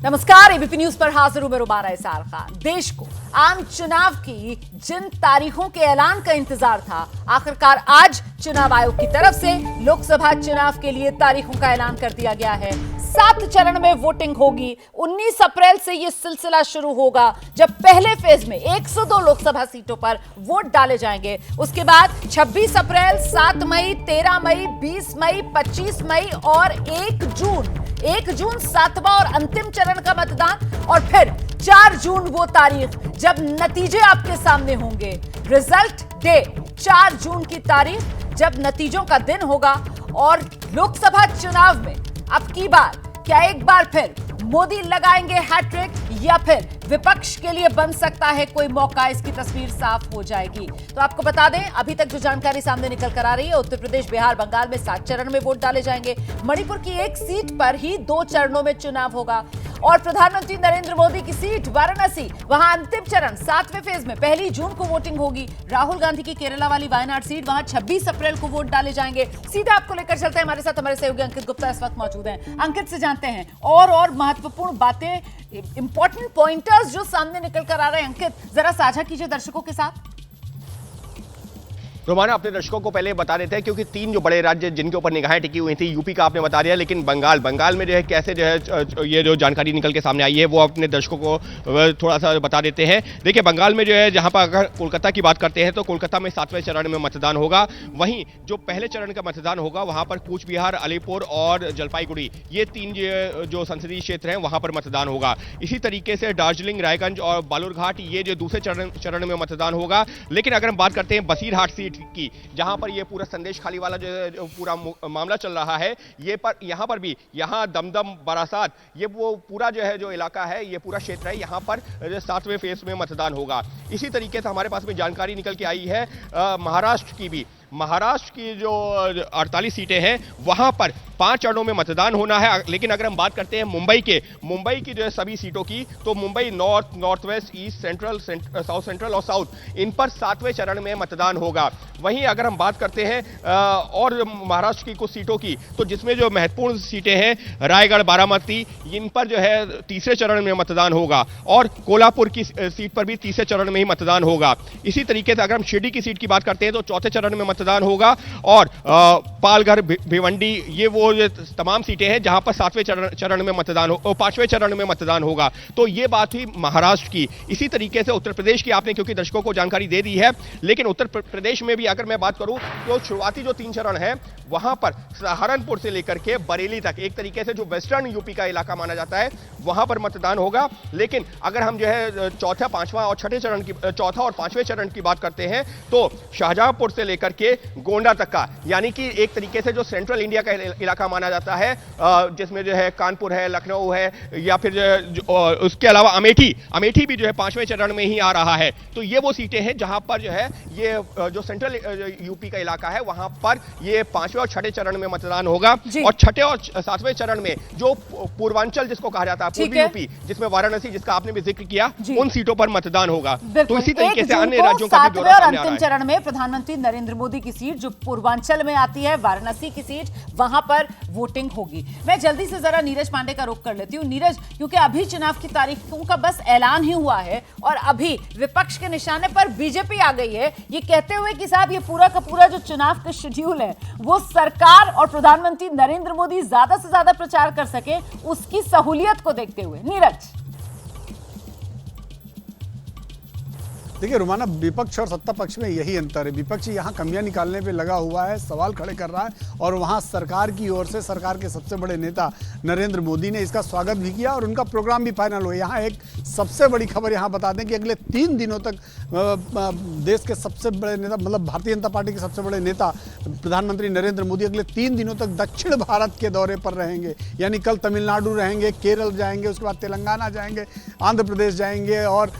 नमस्कार, ABP news पर हाजिर हूं मैं रुबाना इसार खान। देश को आम चुनाव की जिन तारीखों के ऐलान का इंतजार था, आखिरकार आज चुनाव आयोग की तरफ से लोकसभा चुनाव के लिए तारीखों का ऐलान कर दिया गया है। 7 चरण में वोटिंग होगी। 19 अप्रैल से यह सिलसिला शुरू होगा, जब पहले फेज में 102 लोकसभा सीटों पर वोट डाले जाएंगे। उसके बाद 26 अप्रैल, 7 मई, 13 मई, 20 मई, 25 मई और 1 जून 7वां और अंतिम चरण का मतदान, और फिर 4 जून वो तारीख जब नतीजे आपके सामने होंगे। रिजल्ट डे 4 जून की तारीख जब नतीजों का दिन होगा। और लोकसभा चुनाव में अब की बार क्या एक बार फिर मोदी लगाएंगे हैट्रिक, या फिर विपक्ष के लिए बन सकता है कोई मौका, इसकी तस्वीर साफ हो जाएगी। तो आपको बता दें, अभी तक जो जानकारी सामने निकल कर आ रही है, उत्तर प्रदेश, बिहार, बंगाल में 7 चरण में वोट डाले जाएंगे। मणिपुर की 1 सीट पर ही 2 चरणों में चुनाव होगा। और प्रधानमंत्री नरेंद्र मोदी की सीट वाराणसी, वहां अंतिम चरण 7वें फेज में 1 जून को वोटिंग होगी। राहुल गांधी की केरला वाली वायनाड सीट, वहां 26 अप्रैल को वोट डाले जाएंगे। सीधा आपको लेकर चलते हैं, हमारे साथ हमारे सहयोगी अंकित गुप्ता इस वक्त मौजूद हैं। अंकित से जानते हैं और महत्वपूर्ण बातें, इंपॉर्टेंट पॉइंटर्स जो सामने निकल कर आ रहे हैं। अंकित, जरा साझा कीजिए दर्शकों के साथ। रोमाना, अपने दर्शकों को पहले बता देते हैं, क्योंकि 3 जो बड़े राज्य जिनके ऊपर निगाहें टिकी हुई थी, यूपी का आपने बता दिया, लेकिन बंगाल में जो है कैसे जो है ये जो जानकारी निकल के सामने आई है, वो अपने दर्शकों को थोड़ा सा बता देते हैं। देखिए, बंगाल में जो है, जहां पर अगर कोलकाता की बात करते हैं तो कोलकाता में 7वें चरण में मतदान होगा। वहीं जो पहले चरण का मतदान होगा, वहां पर कूच बिहार, अलीपुर और जलपाईगुड़ी, ये 3 जो संसदीय क्षेत्र हैं, वहां पर मतदान होगा। इसी तरीके से दार्जिलिंग, रायगंज और बालूरघाट, ये जो दूसरे चरण में मतदान होगा। लेकिन अगर हम बात करते हैं बसीरहाट सीट की, जहां पर ये पूरा संदेश खाली वाला जो पूरा मामला चल रहा है, यहां पर भी, यहां दमदम, बारासात, ये वो पूरा जो है जो इलाका है, ये पूरा क्षेत्र है, यहां पर 7वें फेज में मतदान होगा। इसी तरीके से हमारे पास में जानकारी निकल के आई है महाराष्ट्र की भी। महाराष्ट्र की जो 48 सीटें हैं, वहां पर 5 चरणों में मतदान होना है। लेकिन अगर हम बात करते हैं मुंबई की जो है सभी सीटों की, तो Mumbai north, north west, east, central, south central और साउथ, इन पर 7वें चरण में मतदान होगा। वहीं अगर हम बात करते हैं और महाराष्ट्र की कुछ सीटों की, तो जिसमें जो महत्वपूर्ण सीटें हैं, रायगढ़, बारामती, इन पर जो है 3रे चरण में मतदान होगा। और कोल्हापुर की सीट पर भी 3रे चरण में ही मतदान होगा। इसी तरीके से अगर हम शिरडी की सीट की बात करते हैं, तो 4थे चरण में मतदान होगा। और पालघर, भिवंडी, ये वो तमाम सीटें हैं जहां पर 7वें चरण में मतदान हो, 5वें चरण में मतदान होगा। तो ये बात हुई महाराष्ट्र की। इसी तरीके से उत्तर प्रदेश की आपने क्योंकि दर्शकों को जानकारी दे दी है, लेकिन उत्तर प्रदेश में भी अगर मैं बात करूं, तो शुरुआती जो 3 चरण है, वहां पर सहारनपुर से लेकर के बरेली तक, एक तरीके से जो वेस्टर्न यूपी का इलाका माना जाता है, वहां पर मतदान होगा। लेकिन अगर हम जो है चौथा, 5वां और 6ठे चरण की, चौथा और 5वें चरण की बात करते हैं, तो शाहजहांपुर से लेकर के गोंडा तक का, यानी कि एक तरीके से जो सेंट्रल इंडिया का इलाका माना जाता है, जिसमें जो है कानपुर है, लखनऊ है, या फिर उसके अलावा अमेठी भी जो है 5वें चरण में ही आ रहा है। तो ये वो सीटें हैं जहां पर जो है ये जो सेंट्रल यूपी का इलाका है, वहां पर ये 5वें और 6ठे चरण में मतदान होगा। और 6ठे और 7वें चरण में जो पूर्वांचल जिसको कहा जाता है, पूर्वी यूपी, जिसमें वाराणसी, जिसका आपने भी जिक्र किया, उन सीटों पर मतदान होगा। तो इसी तरीके से अन्य राज्यों का भी ब्यौरा सामने आ रहा है। अंतिम चरण में प्रधानमंत्री नरेंद्र मोदी की सीट जो पूर्वांचल में आती है, वाराणसी की सीट, वहां पर वोटिंग होगी। मैं जल्दी से जरा नीरज पांडे का रुख कर लेती हूं। नीरज, क्योंकि अभी चुनाव की तारीखों का बस ऐलान ही हुआ है और अभी विपक्ष के निशाने पर बीजेपी आ गई है, ये कहते हुए कि साहब ये पूरा का पूरा जो चुनाव का शेड्यूल है, वो सरकार और प्रधानमंत्री नरेंद्र मोदी ज्यादा से ज्यादा प्रचार कर सके, उसकी सहूलियत को देखते हुए। नीरज, देखिए रुमाना, विपक्ष और सत्ता पक्ष में यही अंतर है। विपक्ष यहाँ कमियां निकालने पे लगा हुआ है, सवाल खड़े कर रहा है, और वहाँ सरकार की ओर से, सरकार के सबसे बड़े नेता नरेंद्र मोदी ने इसका स्वागत भी किया और उनका प्रोग्राम भी फाइनल हुआ। यहाँ एक सबसे बड़ी खबर यहाँ बता दें कि अगले 3 दिनों तक देश के सबसे बड़े नेता, मतलब भारतीय जनता पार्टी के सबसे बड़े नेता प्रधानमंत्री नरेंद्र मोदी अगले 3 दिनों तक दक्षिण भारत के दौरे पर रहेंगे। यानी कल तमिलनाडु रहेंगे, केरल जाएंगे, उसके बाद तेलंगाना जाएंगे, आंध्र प्रदेश जाएंगे, और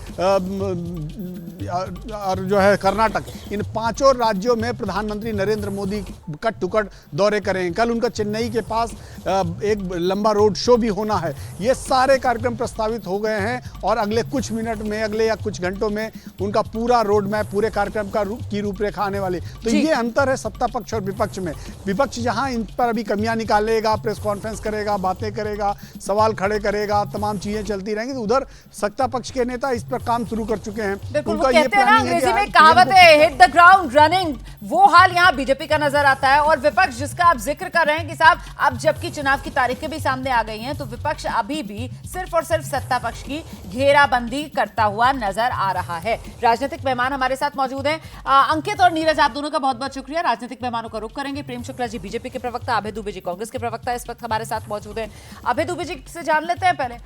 और जो है कर्नाटक, इन 5 राज्यों में प्रधानमंत्री Narendra Modi cut to cut दौरे करेंगे। कल उनका चेन्नई के पास एक लंबा रोड शो भी होना है। ये सारे कार्यक्रम प्रस्तावित हो गए हैं और अगले कुछ मिनट में, अगले या कुछ घंटों में उनका पूरा रोड मैप, पूरे कार्यक्रम की रूपरेखा आने वाली। तो ये अंतर है सत्ता पक्ष और विपक्ष में। विपक्ष जहां इन पर अभी कमियां निकालेगा, प्रेस कॉन्फ्रेंस करेगा, बातें करेगा, सवाल खड़े करेगा, तमाम चीजें चलती रहेंगी, तो उधर सत्ता पक्ष के नेता इस पर काम शुरू कर चुके हैं। उनका ये प्लानिंग है, अंग्रेजी में कहावत है, हिट द ग्राउंड रनिंग। वो हाल यहाँ बीजेपी का नजर आता है। और विपक्ष जिसका आप जिक्र कर रहे हैं कि साहब अब जबकि चुनाव की तारीखें भी सामने आ गई हैं, तो विपक्ष अभी भी सिर्फ और सिर्फ सत्ता पक्ष की घेराबंदी करता हुआ नजर आ रहा है। राजनीतिक मेहमान हमारे साथ मौजूद हैं। अंकित और नीरज, आप दोनों का बहुत बहुत शुक्रिया। राजनीतिक मेहमानों का रुख करेंगे। प्रेम शुक्ला जी बीजेपी के प्रवक्ता, अभय दुबे जी कांग्रेस के प्रवक्ता इस वक्त हमारे साथ मौजूद हैं। अभय दुबे जी से जान लेते हैं पहले,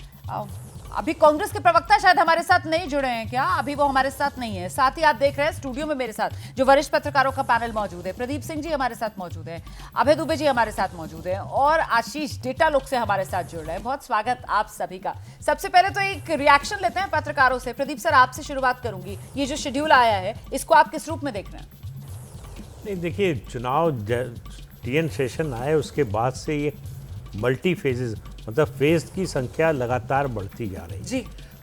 अभी कांग्रेस के प्रवक्ता शायद हमारे साथ नहीं जुड़े हैं क्या? अभी वो हमारे साथ नहीं है। साथ ही आप देख रहे हैं स्टूडियो में मेरे साथ जो वरिष्ठ पत्रकारों का पैनल मौजूद है। प्रदीप सिंह जी हमारे साथ मौजूद हैं, अभय दुबे जी हमारे साथ मौजूद हैं और आशीष डेटा लुक से हमारे साथ जुड़ रहे हैं। बहुत स्वागत आप सभी का। सबसे पहले तो एक रिएक्शन लेते हैं पत्रकारों से। प्रदीप सर, आपसे शुरुआत करूंगी। ये जो शेड्यूल आया है, इसको आप किस रूप में देख रहे हैं? नहीं, देखिए, चुनाव टीएन सेशन आए उसके बाद से ये मल्टी फेजेस, मतलब फेज की संख्या लगातार बढ़ती जा रही है जी।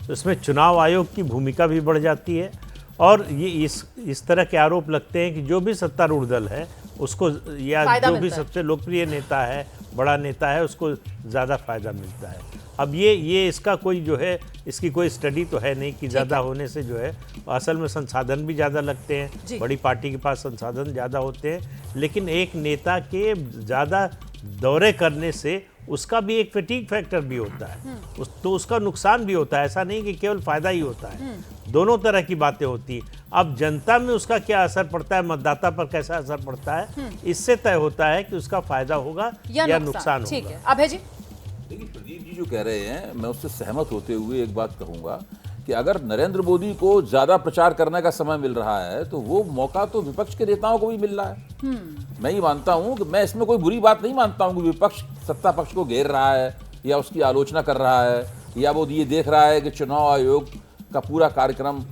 तो इसमें चुनाव आयोग की भूमिका भी बढ़ जाती है और ये इस तरह के आरोप लगते हैं कि जो भी सत्तारूढ़ दल है उसको, या जो भी सबसे लोकप्रिय नेता है, बड़ा नेता है, उसको ज़्यादा फायदा मिलता है। अब ये इसका कोई जो है, इसकी कोई स्टडी तो है नहीं कि ज़्यादा होने से जो है, असल में संसाधन भी ज़्यादा लगते हैं, बड़ी पार्टी के पास संसाधन ज़्यादा होते हैं, लेकिन एक नेता के ज़्यादा दौरे करने से उसका भी एक फैटिग फैक्टर भी होता है, तो उसका नुकसान भी होता है। ऐसा नहीं कि केवल फायदा ही होता है, दोनों तरह की बातें होती हैं। अब जनता में उसका क्या असर पड़ता है, मतदाता पर कैसा असर पड़ता है, इससे तय होता है कि उसका फायदा होगा या नुकसान ठीक होगा। है, अभय जी। देखिए, प्रदीप जी जो कह रहे हैं, मैं उससे सहमत होते हुए एक बात कहूंगा कि अगर नरेंद्र मोदी को ज्यादा प्रचार करने का समय मिल रहा है तो वो मौका तो विपक्ष के नेताओं को भी मिल रहा है। मैं ये मानता हूं कि मैं इसमें कोई बुरी बात नहीं मानता हूं कि विपक्ष सत्ता पक्ष को घेर रहा है या उसकी आलोचना कर रहा है या वो ये देख रहा है कि चुनाव आयोग का पूरा कार्यक्रम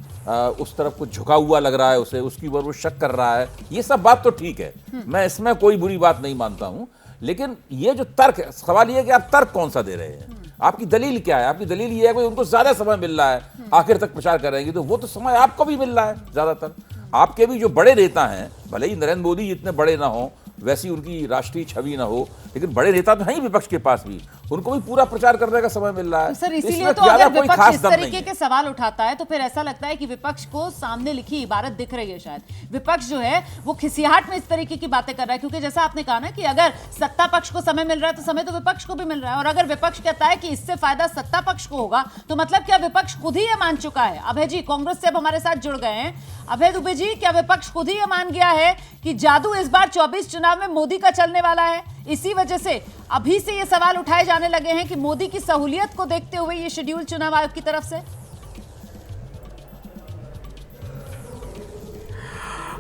उस तरफ कुछ झुका हुआ लग रहा है, उसे उसकी ऊपर वो शक कर रहा है। ये सब बात तो ठीक है, मैं इसमें कोई बुरी बात नहीं मानता हूं। लेकिन ये जो तर्क है, सवाल ये है कि आप तर्क कौन सा दे रहे हैं, आपकी दलील क्या है? आपकी दलील ये है कि उनको ज्यादा समय मिल रहा है, आखिर तक प्रचार करेंगे, तो वो तो समय आपको भी मिल रहा है ज्यादातर। आपके भी जो बड़े नेता हैं, भले ही नरेंद्र मोदी जितने बड़े ना हो, वैसी उनकी राष्ट्रीय छवि ना हो, लेकिन बड़े नेता तो हैं ही विपक्ष के पास भी, उनको भी पूरा प्रचार करने का समय मिल रहा है। सर, इसीलिए तो अगर विपक्ष इस तरीके के सवाल उठाता है तो फिर ऐसा लगता है कि विपक्ष को सामने लिखी इबारत दिख रही है। शायद विपक्ष जो है वो खिसियाहट में इस तरीके की बातें कर रहा है, क्योंकि जैसा आपने कहा ना कि अगर सत्ता पक्ष को समय मिल रहा है तो समय तो विपक्ष को भी मिल रहा है, और अगर विपक्ष कहता है कि इससे फायदा सत्ता पक्ष को होगा तो मतलब क्या विपक्ष खुद ही ये मान चुका है? अभय जी कांग्रेस से अब हमारे साथ जुड़ गए हैं। अभय दुबे जी, क्या विपक्ष खुद ही ये मान गया है कि जादू इस बार 24 चुनाव में मोदी का चलने वाला है? इसी वजह से अभी से ये सवाल उठाए जाने लगे हैं कि मोदी की सहूलियत को देखते हुए ये शेड्यूल चुनाव आयोग की तरफ से।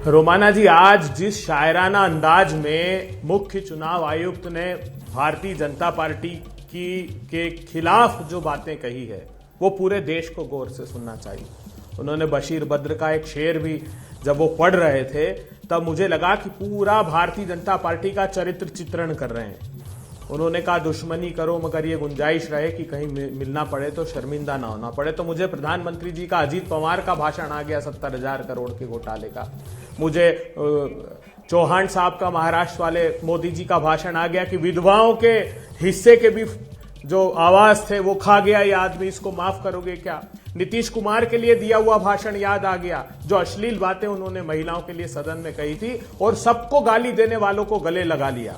रोमाना जी, आज जिस शायराना अंदाज में मुख्य चुनाव आयुक्त ने भारतीय जनता पार्टी के खिलाफ जो बातें कही है वो पूरे देश को गौर से सुनना चाहिए। उन्होंने बशीर बद्र का एक शेर भी जब वो पढ़ रहे थे तब मुझे लगा कि पूरा भारतीय जनता पार्टी का चरित्र चित्रण कर रहे हैं। उन्होंने कहा दुश्मनी करो मगर ये गुंजाइश रहे कि कहीं मिलना पड़े तो शर्मिंदा ना होना पड़े। तो मुझे प्रधानमंत्री जी का, अजीत पवार का भाषण आ गया 70,000 करोड़ के घोटाले का। मुझे चौहान साहब का, महाराष्ट्र वाले मोदी जी का भाषण आ गया कि विधवाओं के हिस्से के भी जो आवाज थे वो खा गया ये आदमी, इसको माफ करोगे क्या? नीतीश कुमार के लिए दिया हुआ भाषण याद आ गया, जो अश्लील बातें उन्होंने महिलाओं के लिए सदन में कही थी और सबको गाली देने वालों को गले लगा लिया।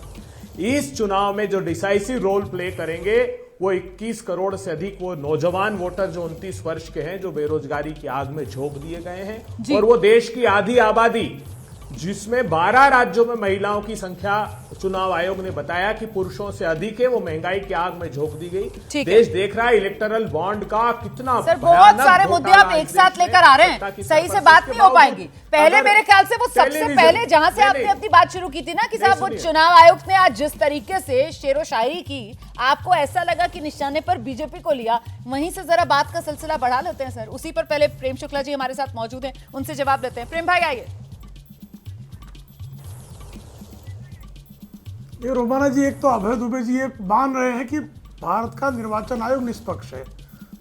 इस चुनाव में जो डिसाइसिव रोल प्ले करेंगे वो 21 करोड़ से अधिक वो नौजवान वोटर जो 29 वर्ष के हैं, जो बेरोजगारी की आग में झोंक दिए गए हैं, और वो देश की आधी आबादी जिसमें 12 राज्यों में महिलाओं की संख्या चुनाव आयोग ने बताया कि पुरुषों से अधिक है, वो महंगाई की आग में झोंक दी गई। देश देख रहा है इलेक्टोरल बॉन्ड का कितना सर, बहुत सारे मुद्दे आप एक साथ लेकर आ रहे हैं, सही से बात नहीं हो पाएगी। पहले मेरे ख्याल से वो सबसे पहले जहां से आपने अपनी बात शुरू की थी ना कि साहब वो चुनाव आयोग ने आज जिस तरीके से शेरो शायरी की, आपको ऐसा लगा कि निशाने पर बीजेपी को लिया, वहीं से जरा बात का सिलसिला बढ़ा लेते हैं सर। उसी पर पहले प्रेम शुक्ला जी हमारे साथ मौजूद हैं, उनसे जवाब देते हैं। प्रेम भाई आइए। ये रोमाना जी, एक तो अभय दुबे जी ये मान रहे हैं कि भारत का निर्वाचन आयोग निष्पक्ष है,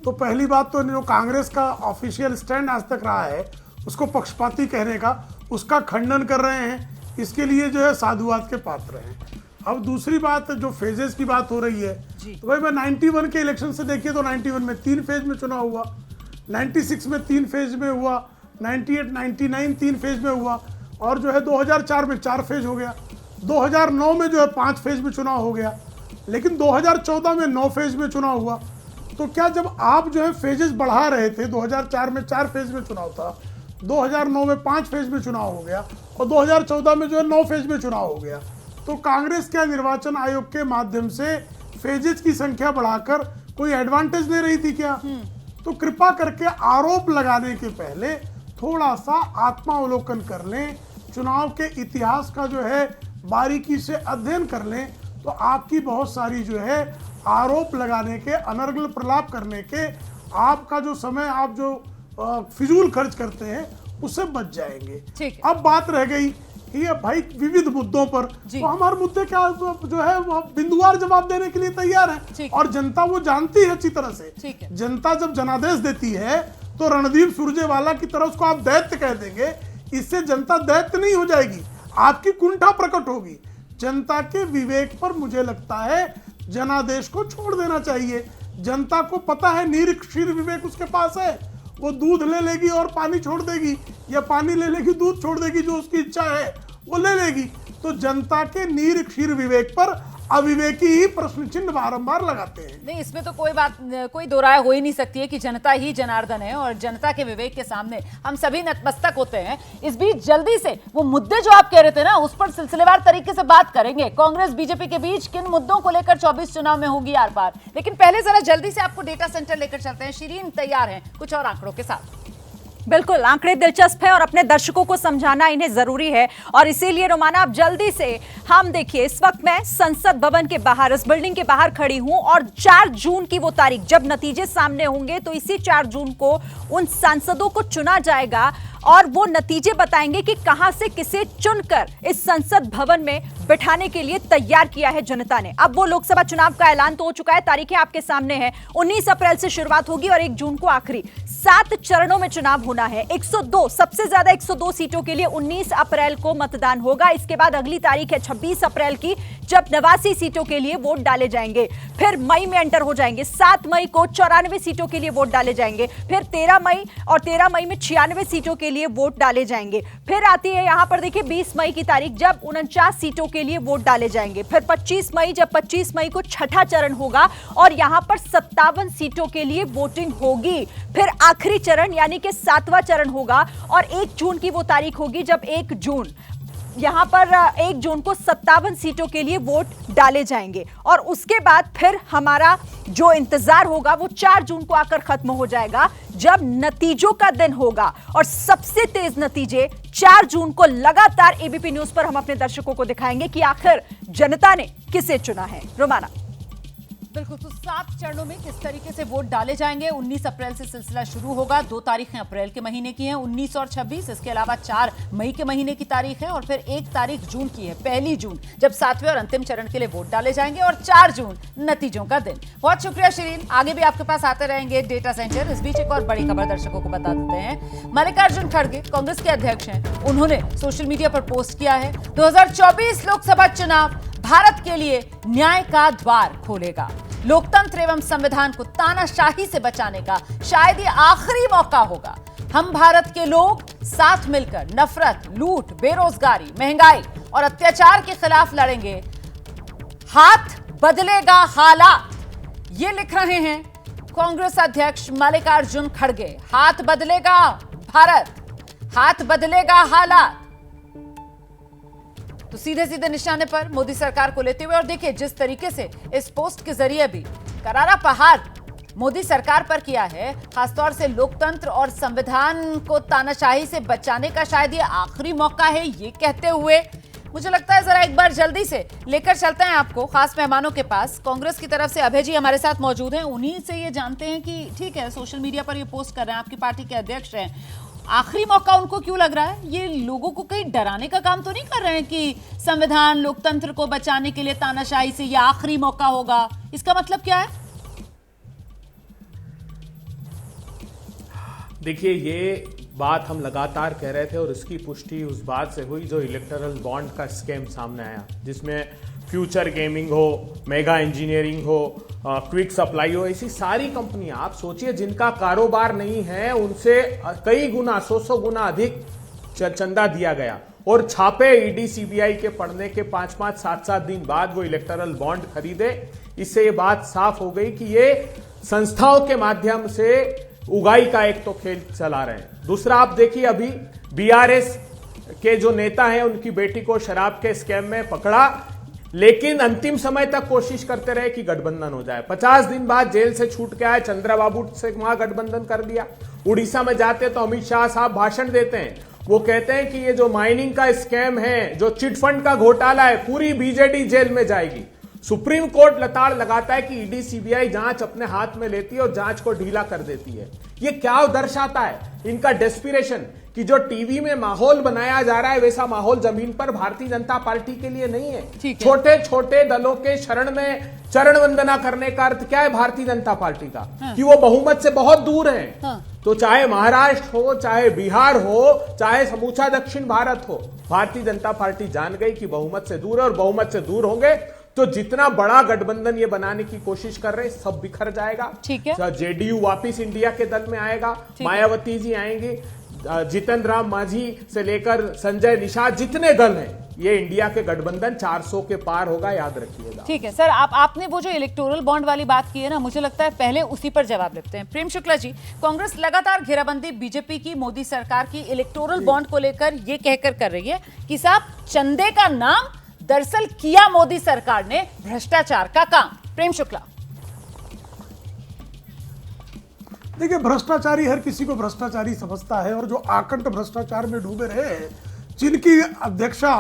तो पहली बात तो जो कांग्रेस का ऑफिशियल स्टैंड आज तक रहा है उसको पक्षपाती कहने का, उसका खंडन कर रहे हैं, इसके लिए जो है साधुवाद के पात्र हैं। अब दूसरी बात जो फेजेस की बात हो रही है, तो भाई मैं 91 के इलेक्शन से देखिए तो 91 में 3 फेज में चुनाव हुआ, 96 में 3 फेज में हुआ, 98, 99 3 फेज में हुआ, और जो है 2004 में 4 फेज हो गया, 2009 में जो है 5 फेज में चुनाव हो गया, लेकिन 2014 में 9 फेज में चुनाव हुआ। तो क्या जब आप जो है फेजेस बढ़ा रहे थे, 2004 में 4 फेज में चुनाव था, 2009 में 5 फेज में चुनाव हो गया, और 2014 में जो है 9 फेज में चुनाव हो गया, तो कांग्रेस क्या निर्वाचन आयोग के माध्यम से फेजेस की संख्या बढ़ाकर कोई एडवांटेज ले रही थी क्या? तो कृपा करके आरोप लगाने के पहले थोड़ा सा आत्मावलोकन कर लें, चुनाव के इतिहास का जो है बारीकी से अध्ययन कर लें, तो आपकी बहुत सारी जो है आरोप लगाने के, अनर्गल प्रलाप करने के, आपका जो समय आप जो फिजूल खर्च करते हैं उससे बच जाएंगे। अब बात रह गई ये भाई विविध मुद्दों पर, तो हमारे मुद्दे क्या जो है वो बिंदुवार जवाब देने के लिए तैयार है, और जनता वो जानती है अच्छी तरह से। जनता जब जनादेश देती है तो रणदीप सुरजेवाला की तरह उसको आप दैत्य कह देंगे, इससे जनता दैत्य नहीं हो जाएगी, आपकी कुंठा प्रकट होगी। जनता के विवेक पर मुझे लगता है जनादेश को छोड़ देना चाहिए। जनता को पता है निरीक्षीर विवेक उसके पास है, वो दूध ले लेगी और पानी छोड़ देगी, या पानी ले लेगी दूध छोड़ देगी, जो उसकी इच्छा है वो ले लेगी। तो जनता के निरीक्षीर विवेक पर अविवेकी ही प्रश्न चिन्ह बारंबार लगाते हैं। नहीं, इसमें तो कोई दो राय हो ही नहीं सकती है कि जनता ही जनार्दन है, और जनता के विवेक के सामने हम सभी नतमस्तक होते हैं। इस बीच जल्दी से वो मुद्दे जो आप कह रहे थे ना, उस पर सिलसिलेवार तरीके से बात करेंगे। कांग्रेस बीजेपी के बीच किन मुद्दों को लेकर 24 चुनाव में होगी आर पार, लेकिन पहले जरा जल्दी से आपको डेटा सेंटर लेकर चलते हैं। शिरीन तैयार है कुछ और आंकड़ों के साथ। बिल्कुल, आंकड़े दिलचस्प है और अपने दर्शकों को समझाना इन्हें जरूरी है, और इसीलिए रोमाना आप जल्दी से हम देखिए, इस वक्त मैं संसद भवन के बाहर, इस बिल्डिंग के बाहर खड़ी हूं, और 4 जून की वो तारीख जब नतीजे सामने होंगे, तो इसी 4 जून को उन सांसदों को चुना जाएगा, और वो नतीजे बताएंगे कि कहां से किसे चुनकर इस संसद भवन में बिठाने के लिए तैयार किया है जनता ने। अब वो लोकसभा चुनाव का ऐलान तो हो चुका है, तारीखें आपके सामने हैं। 19 अप्रैल से शुरुआत होगी और 1 जून को आखिरी। 7 चरणों में चुनाव होना है। 102 सबसे ज्यादा 102 सीटों के लिए 19 अप्रैल को मतदान होगा। इसके बाद अगली तारीख है 26 अप्रैल की, जब 89 सीटों के लिए वोट डाले जाएंगे। फिर मई में एंटर हो जाएंगे। 7 मई को 94 सीटों के लिए वोट डाले जाएंगे। फिर 13 मई और 13 मई में 96 सीटों के लिए वोट डाले जाएंगे। फिर आती है यहां पर देखिए 20 मई की तारीख, जब 49 सीटों के लिए वोट डाले जाएंगे। फिर 25 मई, जब 25 मई को छठा चरण होगा और यहां पर 57 सीटों के लिए वोटिंग होगी। फिर आखिरी चरण यानी कि 7वां चरण होगा, और 1 जून की वो तारीख होगी जब 1 जून यहां पर 1 जून को 57 सीटों के लिए वोट डाले जाएंगे। और उसके बाद फिर हमारा जो इंतजार होगा वो 4 जून को आकर खत्म हो जाएगा, जब नतीजों का दिन होगा। और सबसे तेज नतीजे 4 जून को लगातार एबीपी न्यूज पर हम अपने दर्शकों को दिखाएंगे कि आखिर जनता ने किसे चुना है। रोमाना, बिल्कुल, तो 7 चरणों में किस तरीके से वोट डाले जाएंगे। 19 अप्रैल से सिलसिला शुरू होगा। 2 तारीखें अप्रैल के महीने की हैं, 19 और 26। इसके अलावा 4 मई के महीने की तारीख है, और फिर 1 तारीख जून की है, 1 जून, जब 7वें और अंतिम चरण के लिए वोट डाले जाएंगे, और 4 जून नतीजों का दिन। बहुत शुक्रिया शिरीन, आगे भी आपके पास आते रहेंगे डेटा सेंटर। इस बीच एक और बड़ी खबर दर्शकों को बता देते हैं। मल्लिकार्जुन खड़गे कांग्रेस के अध्यक्ष हैं, उन्होंने सोशल मीडिया पर पोस्ट किया है, 2024 लोकसभा चुनाव भारत के लिए न्याय का द्वार खोलेगा। लोकतंत्र एवं संविधान को तानाशाही से बचाने का शायद ये आखिरी मौका होगा। हम भारत के लोग साथ मिलकर नफरत, लूट, बेरोजगारी, महंगाई और अत्याचार के खिलाफ लड़ेंगे। हाथ बदलेगा हालात, ये लिख रहे हैं कांग्रेस अध्यक्ष मल्लिकार्जुन खड़गे। हाथ बदलेगा भारत, हाथ बदलेगा हालात। तो सीधे सीधे निशाने पर मोदी सरकार को लेते हुए, और देखिए जिस तरीके से इस पोस्ट के जरिए भी करारा प्रहार मोदी सरकार पर किया है, खासतौर से लोकतंत्र और संविधान को तानाशाही से बचाने का शायद ये आखिरी मौका है, ये कहते हुए मुझे लगता है जरा एक बार जल्दी से लेकर चलते हैं आपको खास मेहमानों के पास। कांग्रेस की तरफ से अभय जी हमारे साथ मौजूद हैं, उन्हीं से ये जानते हैं कि ठीक है सोशल मीडिया पर ये पोस्ट कर रहे हैं, आपकी पार्टी के अध्यक्ष हैं, आखिरी मौका उनको क्यों लग रहा है? ये लोगों को कहीं डराने का काम तो नहीं कर रहे हैं कि संविधान लोकतंत्र को बचाने के लिए तानाशाही से ये आखिरी मौका होगा? इसका मतलब क्या है? देखिए, ये बात हम लगातार कह रहे थे और इसकी पुष्टि उस बात से हुई जो इलेक्टोरल बॉन्ड का स्कैम सामने आया, जिसमें फ्यूचर गेमिंग हो, मेगा इंजीनियरिंग हो, क्विक सप्लाई हो, ऐसी सारी कंपनियां आप सोचिए जिनका कारोबार नहीं है उनसे कई गुना 100 गुना अधिक चंदा दिया गया और छापे ईडी सीबीआई के पड़ने के 5-5 7-7 दिन बाद वो इलेक्टोरल बॉन्ड खरीदे। इससे ये बात साफ हो गई कि ये संस्थाओं के माध्यम से उगाई का एक तो खेल चला रहे हैं। दूसरा आप देखिए, अभी बीआरएस के जो नेता हैं उनकी बेटी को शराब के स्कैम में पकड़ा, लेकिन अंतिम समय तक कोशिश करते रहे कि गठबंधन हो जाए। 50 दिन बाद जेल से छूट के आए, चंद्रबाबू से वहां गठबंधन कर दिया। उड़ीसा में जाते तो अमित शाह साहब भाषण देते हैं, वो कहते हैं कि ये जो माइनिंग का स्कैम है, जो चिटफंड का घोटाला है, पूरी बीजेडी जेल में जाएगी। सुप्रीम कोर्ट लताड़ लगाता है कि ईडी सीबीआई जांच अपने हाथ में लेती है और जांच को ढीला कर देती है। ये क्या दर्शाता है? इनका डेस्पिरेशन कि जो टीवी में माहौल बनाया जा रहा है वैसा माहौल जमीन पर भारतीय जनता पार्टी के लिए नहीं है। छोटे छोटे दलों के शरण में चरण वंदना करने का अर्थ क्या है भारतीय जनता पार्टी का? कि वो बहुमत से बहुत दूर है। तो चाहे महाराष्ट्र हो, चाहे बिहार हो, चाहे समूचा दक्षिण भारत हो, भारतीय जनता पार्टी जान गई कि बहुमत से दूर है और बहुमत से दूर होंगे तो जितना बड़ा गठबंधन ये बनाने की कोशिश कर रहे हैं सब बिखर जाएगा। ठीक है, जेडीयू वापिस इंडिया के दल में आएगा, मायावती जी आएंगे, जीतन राम मांझी से लेकर संजय निषाद, जितने दल हैं, ये इंडिया के गठबंधन 400 के पार होगा, याद रखिएगा। ठीक है सर, आपने वो जो इलेक्टोरल बॉन्ड वाली बात की है ना, मुझे लगता है पहले उसी पर जवाब देते हैं। प्रेम शुक्ला जी, कांग्रेस लगातार घेराबंदी बीजेपी की, मोदी सरकार की इलेक्टोरल बॉन्ड को लेकर ये कहकर कर रही है कि साहब चंदे का नाम दरअसल किया मोदी सरकार ने भ्रष्टाचार का काम। प्रेम शुक्ला, देखिए भ्रष्टाचारी हर किसी को भ्रष्टाचारी समझता है, और जो आकंठ भ्रष्टाचार में डूबे रहे हैं, जिनकी अध्यक्षा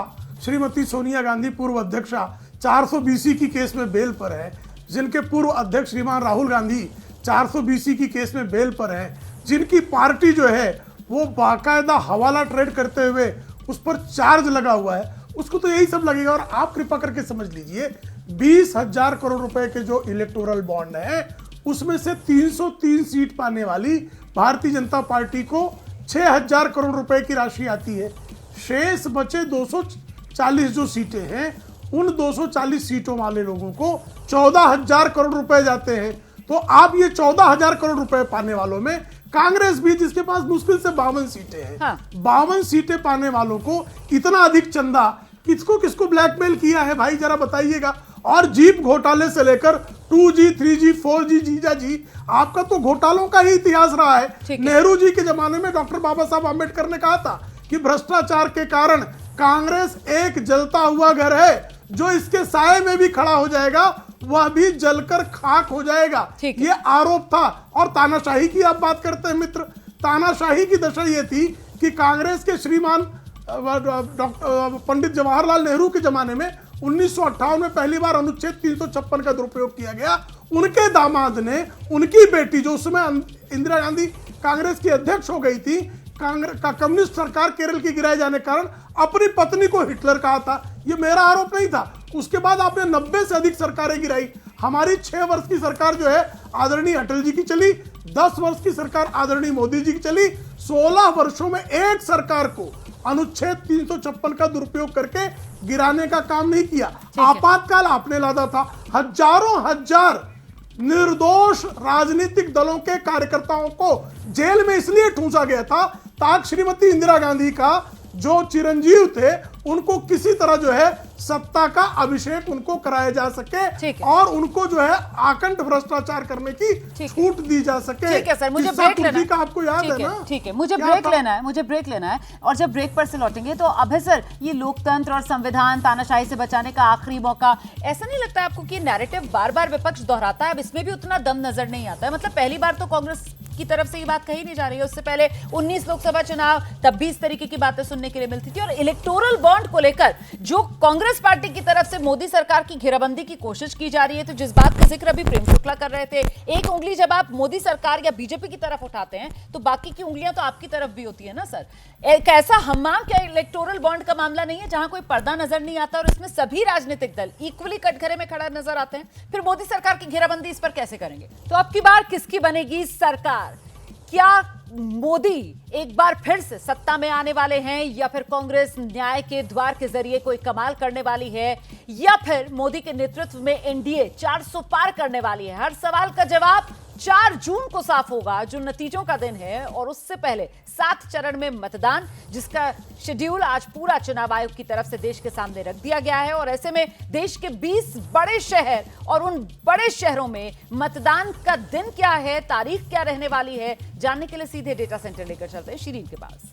श्रीमती सोनिया गांधी पूर्व अध्यक्षा 420 की केस में बेल पर है, जिनके पूर्व अध्यक्ष श्रीमान राहुल गांधी 420 की केस में बेल पर है, जिनकी पार्टी जो है वो बाकायदा हवाला ट्रेड करते हुए उस पर चार्ज लगा हुआ है, उसको तो यही सब लगेगा। और आप कृपा करके समझ लीजिए 20,000 करोड़ रुपए के जो इलेक्टोरल बॉन्ड है उसमें से 303 सीट पाने वाली भारतीय जनता पार्टी को 6,000 करोड़ रुपए की राशि आती है। शेष बचे 240 जो सीटें हैं, उन 240 सीटों वाले लोगों को 14,000 करोड़ रुपए जाते हैं। तो आप ये 14,000 करोड़ रुपए पाने वालों में कांग्रेस भी, जिसके पास मुश्किल से 52 सीटें हैं, हाँ। 52 सीटें पाने वालों को इतना अधिक चंदा किसको किसको ब्लैकमेल किया है भाई, जरा बताइएगा। और जीप घोटाले से लेकर 2G 3G 4G जीजा जी, आपका तो घोटालों का ही इतिहास रहा है। नेहरू जी के जमाने में डॉक्टर बाबा साहब आम्बेडकर ने कहा था कि भ्रष्टाचार के कारण कांग्रेस एक जलता हुआ घर है, जो इसके साए में भी खड़ा हो जाएगा वह भी जलकर खाक हो जाएगा। ये आरोप था। और तानाशाही की आप बात करते हैं मित्र, तानाशाही की दशा ये थी कि कांग्रेस के श्रीमान पंडित जवाहरलाल नेहरू के जमाने में 1958 में पहली बार अनुच्छेद 356 का दुरुपयोग किया गया। उनके दामाद ने, उनकी बेटी जो उसमें इंदिरा गांधी कांग्रेस की अध्यक्ष हो गई थी, कम्युनिस्ट सरकार केरल की गिराए जाने के कारण अपनी पत्नी को हिटलर कहा था। ये मेरा आरोप नहीं था। उसके बाद आपने 90 से अधिक सरकारें गिराई। हमारी 6 वर्ष की सरकार जो है आदरणीय अटल जी की चली, 10 वर्ष की सरकार आदरणीय मोदी जी की चली। 16 वर्षों में एक सरकार को अनुच्छेद 356 का दुरुपयोग करके गिराने का काम नहीं किया। आपातकाल आपने लादा था। हजारों हजार निर्दोष राजनीतिक दलों के कार्यकर्ताओं को जेल में इसलिए ठूंसा गया था ताकि श्रीमती इंदिरा गांधी का जो चिरंजीव थे उनको किसी तरह जो है सत्ता का अभिषेक उनको कराया जा सके ठीक है। और उनको जो है आकंठ भ्रष्टाचार करने की छूट दी जा सके। ठीक है सर, मुझे किस्सा ब्रेक तुर्की लेना का आपको याद है ना? ठीक है, मुझे क्या ब्रेक था? लेना है, मुझे ब्रेक लेना है। और जब ब्रेक पर से लौटेंगे तो अभय सर, ये लोकतंत्र और संविधान तानाशाही से बचाने का आखिरी मौका, ऐसा नहीं लगता आपको कि नैरेटिव बार बार विपक्ष दोहराता है, अब इसमें भी उतना दम नजर नहीं आता है? मतलब पहली बार तो कांग्रेस की तरफ से ये बात कही नहीं जा रही है, उससे पहले 19 लोकसभा चुनाव, तब भी इस तरीके की बातें सुनने के लिए मिलती थी। और इलेक्टोरल बॉन्ड को लेकर जो कांग्रेस पार्टी की तरफ से मोदी सरकार की घेराबंदी की कोशिश की जा रही है, तो जिस बात का जिक्र अभी प्रेम शुक्ला कर रहे थे, एक उंगली जब आप मोदी सरकार या बीजेपी की तरफ उठाते हैं तो बाकी की उंगलियां तो आपकी तरफ भी होती है ना सर। एक ऐसा हम्माम क्या इलेक्टोरल बॉन्ड का मामला नहीं है जहां कोई पर्दा नजर नहीं आता और इसमें सभी राजनीतिक दल इक्वली कटघरे में खड़ा नजर आते हैं? फिर मोदी सरकार की घेराबंदी इस पर कैसे करेंगे? तो अब की बार किसकी बनेगी सरकार? क्या मोदी एक बार फिर से सत्ता में आने वाले हैं, या फिर कांग्रेस न्याय के द्वार के जरिए कोई कमाल करने वाली है, या फिर मोदी के नेतृत्व में एनडीए 400 पार करने वाली है? हर सवाल का जवाब 4 जून को साफ होगा, जो नतीजों का दिन है। और उससे पहले 7 चरण में मतदान, जिसका शेड्यूल आज पूरा चुनाव आयोग की तरफ से देश के सामने रख दिया गया है। और ऐसे में देश के 20 बड़े शहर और उन बड़े शहरों में मतदान का दिन क्या है, तारीख क्या रहने वाली है, जानने के लिए सीधे डेटा सेंटर लेकर चलते हैं शिरीन के पास।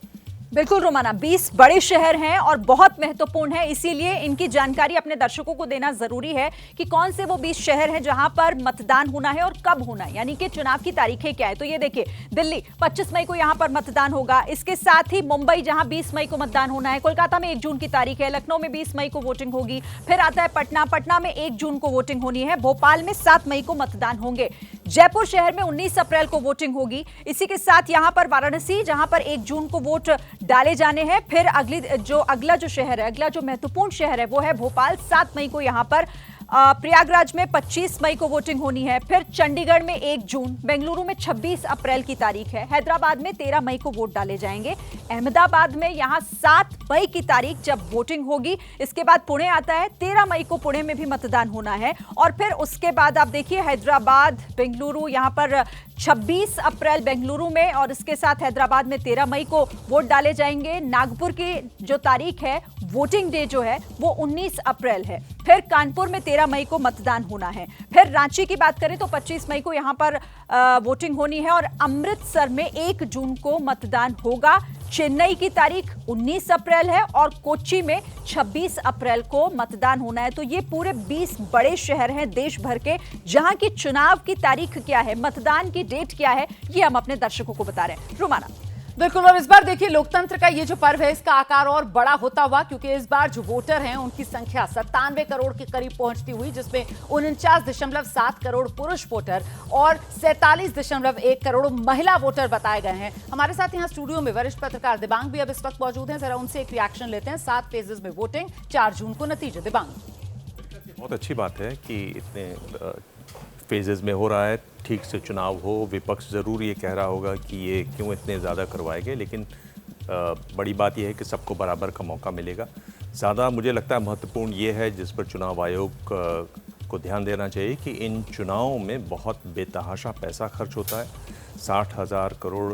बिल्कुल रोमाना, 20 बड़े शहर हैं और बहुत महत्वपूर्ण है, इसीलिए इनकी जानकारी अपने दर्शकों को देना जरूरी है कि कौन से वो 20 शहर हैं जहां पर मतदान होना है और कब होना है, यानी कि चुनाव की तारीखें क्या है। तो ये देखिए, दिल्ली 25 मई को यहां पर मतदान होगा, इसके साथ ही मुंबई जहां 20 मई को मतदान होना है, कोलकाता में 1 जून की तारीख है, लखनऊ में 20 मई को वोटिंग होगी, फिर आता है पटना में 1 जून को वोटिंग होनी है, भोपाल में 7 मई को मतदान होंगे, जयपुर शहर में 19 अप्रैल को वोटिंग होगी, इसी के साथ यहां पर वाराणसी जहां पर 1 जून को वोट डाले जाने हैं। फिर अगला जो शहर है, अगला जो महत्वपूर्ण शहर है वो है भोपाल, 7 मई को यहां पर, प्रयागराज में 25 मई को वोटिंग होनी है, फिर चंडीगढ़ में 1 जून, बेंगलुरु में 26 अप्रैल की तारीख है, हैदराबाद में 13 मई को वोट डाले जाएंगे, अहमदाबाद में यहां 7 मई की तारीख जब वोटिंग होगी, इसके बाद पुणे आता है, 13 मई को पुणे में भी मतदान होना है, और फिर उसके बाद आप देखिए हैदराबाद, बेंगलुरु, यहां पर 26 अप्रैल बेंगलुरु में, और इसके साथ हैदराबाद में 13 मई को वोट डाले जाएंगे। नागपुर की जो तारीख है, वोटिंग डे जो है वो 19 अप्रैल है, फिर कानपुर में 13 मई को मतदान होना है, फिर रांची की बात करें तो 25 मई को यहां पर वोटिंग होनी है, और अमृतसर में 1 जून को मतदान होगा। चेन्नई की तारीख 19 अप्रैल है और कोच्चि में 26 अप्रैल को मतदान होना है। तो ये पूरे 20 बड़े शहर हैं देश भर के, जहां की चुनाव की तारीख क्या है, मतदान की डेट क्या है, ये हम अपने दर्शकों को बता रहे हैं। रुमाना। बिल्कुल, और इस बार देखिए लोकतंत्र का ये जो पर्व है इसका आकार और बड़ा होता हुआ, क्योंकि इस बार जो वोटर हैं उनकी संख्या 97 करोड़ के करीब पहुंचती हुई, जिसमें 49.7 करोड़ पुरुष वोटर और 47.1 करोड़ महिला वोटर बताए गए हैं। हमारे साथ यहाँ स्टूडियो में वरिष्ठ पत्रकार दिबांग भी अब इस वक्त मौजूद हैं, जरा उनसे एक रिएक्शन लेते हैं। 7 फेजेस में वोटिंग, 4 जून को नतीजे। दिबांग, बहुत अच्छी बात है कि इतने फेजेस में हो रहा है, ठीक से चुनाव हो। विपक्ष ज़रूर ये कह रहा होगा कि ये क्यों इतने ज़्यादा करवाए गए, लेकिन बड़ी बात यह है कि सबको बराबर का मौका मिलेगा। ज़्यादा मुझे लगता है महत्वपूर्ण ये है, जिस पर चुनाव आयोग को ध्यान देना चाहिए, कि इन चुनावों में बहुत बेतहाशा पैसा खर्च होता है। 60,000 करोड़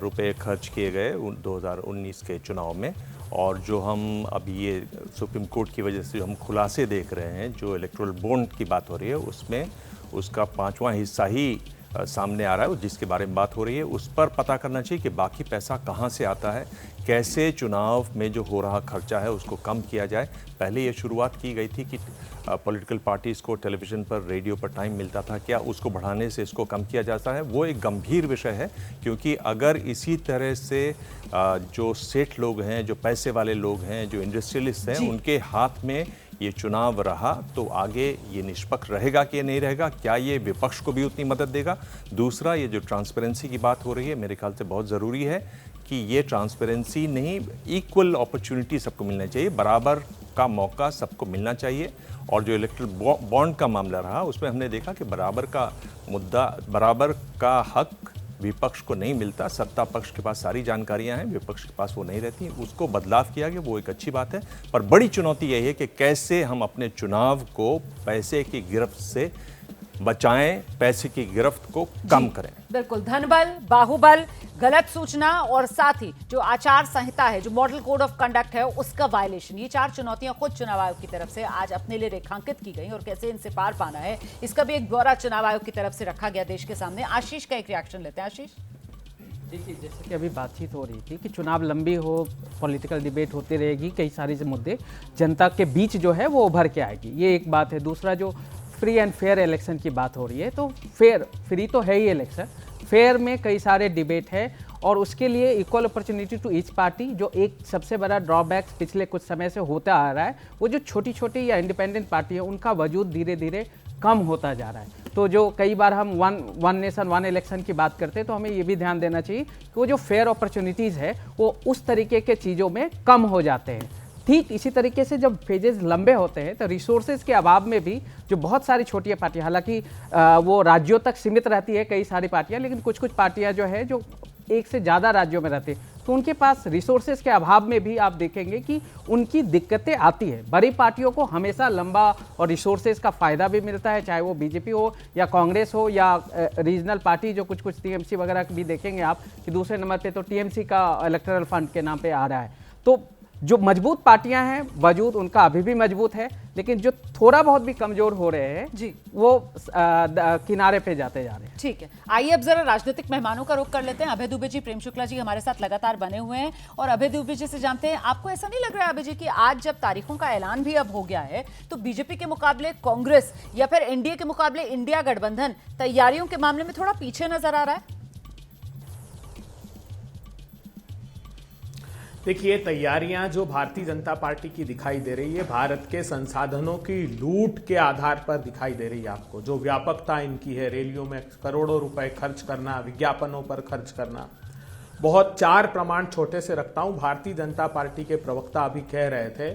रुपए खर्च किए गए 2019 के चुनाव में, और जो हम अभी ये सुप्रीम कोर्ट की वजह से हम खुलासे देख रहे हैं, जो इलेक्टोरल बॉन्ड की बात हो रही है, उसमें उसका 5वां हिस्सा ही सामने आ रहा है, जिसके बारे में बात हो रही है। उस पर पता करना चाहिए कि बाकी पैसा कहाँ से आता है, कैसे चुनाव में जो हो रहा खर्चा है उसको कम किया जाए। पहले ये शुरुआत की गई थी कि पॉलिटिकल पार्टीज़ को टेलीविज़न पर, रेडियो पर टाइम मिलता था, क्या उसको बढ़ाने से इसको कम किया जाता है? वो एक गंभीर विषय है, क्योंकि अगर इसी तरह से जो सेठ लोग हैं, जो पैसे वाले लोग हैं, जो इंडस्ट्रियलिस्ट हैं, उनके हाथ में ये चुनाव रहा तो आगे ये निष्पक्ष रहेगा कि नहीं रहेगा, क्या ये विपक्ष को भी उतनी मदद देगा? दूसरा, ये जो ट्रांसपेरेंसी की बात हो रही है, मेरे ख्याल से बहुत ज़रूरी है कि ये ट्रांसपेरेंसी नहीं, इक्वल अपॉर्चुनिटी सबको मिलना चाहिए, बराबर का मौका सबको मिलना चाहिए। और जो इलेक्ट्रल बॉन्ड का मामला रहा, उसमें हमने देखा कि बराबर का मुद्दा, बराबर का हक विपक्ष को नहीं मिलता। सत्ता पक्ष के पास सारी जानकारियां हैं, विपक्ष के पास वो नहीं रहती। उसको बदलाव किया गया, वो एक अच्छी बात है, पर बड़ी चुनौती यही है कि कैसे हम अपने चुनाव को पैसे की गिरफ्त से बचाएं, पैसे की गिरफ्त को कम करें। बिल्कुल, धनबल, बाहुबल, गलत सूचना और साथ ही जो आचार संहिता है, जो मॉडल कोड ऑफ कंडक्ट है, उसका वायलेशन, ये 4 चुनौतियां खुद चुनाव आयोग की तरफ से आज अपने लिए रेखांकित की गई और कैसे इनसे पार पाना है, इसका भी एक ब्यौरा चुनाव आयोग की तरफ से रखा गया देश के सामने। आशीष का एक रिएक्शन लेते हैं। आशीष, देखिए, जैसे कि अभी बातचीत हो रही थी कि चुनाव लंबी हो, पॉलिटिकल डिबेट होती रहेगी, कई सारे मुद्दे जनता के बीच जो है वो उभर के आएगी, ये एक बात है। दूसरा, जो फ्री एंड फेयर इलेक्शन की बात हो रही है, तो फ्री तो है ही इलेक्शन, फेयर में कई सारे डिबेट है और उसके लिए equal opportunity to each party, जो एक सबसे बड़ा ड्रॉबैक पिछले कुछ समय से होता आ रहा है, वो जो छोटी छोटी या इंडिपेंडेंट पार्टी है उनका वजूद धीरे धीरे कम होता जा रहा है। तो जो कई बार हम वन नेशन वन इलेक्शन की बात करते हैं, तो हमें ये भी ध्यान देना चाहिए कि वो जो फेयर अपॉर्चुनिटीज़ है वो उस तरीके के चीज़ों में कम हो जाते हैं। ठीक इसी तरीके से जब फेजेस लंबे होते हैं तो रिसोर्सेज के अभाव में भी जो बहुत सारी छोटी पार्टियां, हालांकि वो राज्यों तक सीमित रहती है कई सारी पार्टियां, लेकिन कुछ कुछ पार्टियां जो है जो एक से ज़्यादा राज्यों में रहती है, तो उनके पास रिसोर्सेज के अभाव में भी आप देखेंगे कि उनकी दिक्कतें आती है। बड़ी पार्टियों को हमेशा लंबा और रिसोर्सेज का फ़ायदा भी मिलता है, चाहे वो बीजेपी हो या कांग्रेस हो या रीजनल पार्टी, जो कुछ कुछ टीएमसी वगैरह भी देखेंगे आप कि दूसरे नंबर पे तो टीएमसी का इलेक्टोरल फंड के नाम पे आ रहा है। तो जो मजबूत पार्टियां हैं, वजूद उनका अभी भी मजबूत है, लेकिन जो थोड़ा बहुत भी कमजोर हो रहे हैं जी, वो किनारे पे जाते जा रहे हैं। ठीक है, आइए अब जरा राजनीतिक मेहमानों का रुख कर लेते हैं। अभय दुबे जी, प्रेम शुक्ला जी हमारे साथ लगातार बने हुए हैं और अभय दुबे जी से जानते हैं, आपको ऐसा नहीं लग रहा है अभय जी कि आज जब तारीखों का ऐलान भी अब हो गया है, तो बीजेपी के मुकाबले कांग्रेस या फिर एनडीए के मुकाबले इंडिया गठबंधन तैयारियों के मामले में थोड़ा पीछे नजर आ रहा है? देखिए, तैयारियां जो भारतीय जनता पार्टी की दिखाई दे रही है, भारत के संसाधनों की लूट के आधार पर दिखाई दे रही है आपको। जो व्यापकता इनकी है, रैलियों में करोड़ों रुपए खर्च करना, विज्ञापनों पर खर्च करना, बहुत 4 प्रमाण छोटे से रखता हूं। भारतीय जनता पार्टी के प्रवक्ता अभी कह रहे थे,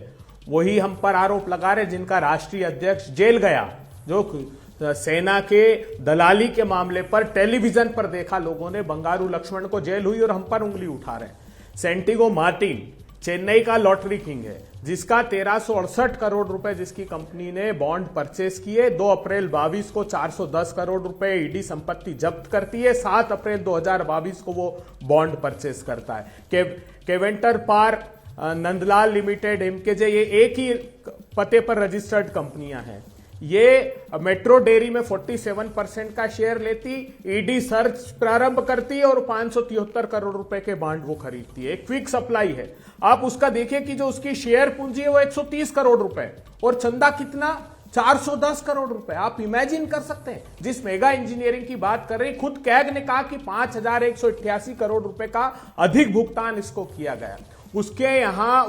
वही हम पर आरोप लगा रहे जिनका राष्ट्रीय अध्यक्ष जेल गया, जो सेना के दलाली के मामले पर टेलीविजन पर देखा लोगों ने, बंगारू लक्ष्मण को जेल हुई और हम पर उंगली उठा रहे हैं। सेंटिगो मार्टिन चेन्नई का लॉटरी किंग है, जिसका 1368 करोड़ रुपए जिसकी कंपनी ने बॉन्ड परचेस किए। 2 अप्रैल 22 को 410 करोड़ रुपए ईडी संपत्ति जब्त करती है। 7 अप्रैल 2022 को वो बॉन्ड परचेस करता है। केवेंटर पार नंदलाल लिमिटेड, एमकेजे, ये एक ही पते पर रजिस्टर्ड कंपनियां हैं। ये मेट्रो डेयरी में 47% का शेयर लेती, ईडी सर्च प्रारंभ करती है और 573 करोड़ रुपए के बॉन्ड वो खरीदती है। एक क्विक सप्लाई है। आप उसका देखिए कि जो उसकी शेयर पूंजी है वो 130 करोड़ रुपए और चंदा कितना, 410 करोड़ रुपए। आप इमेजिन कर सकते हैं, जिस मेगा इंजीनियरिंग की बात कर रहे हैं, खुद कैग ने कहा कि 5188 करोड़ रुपए का अधिक भुगतान इसको किया गया। उसके यहां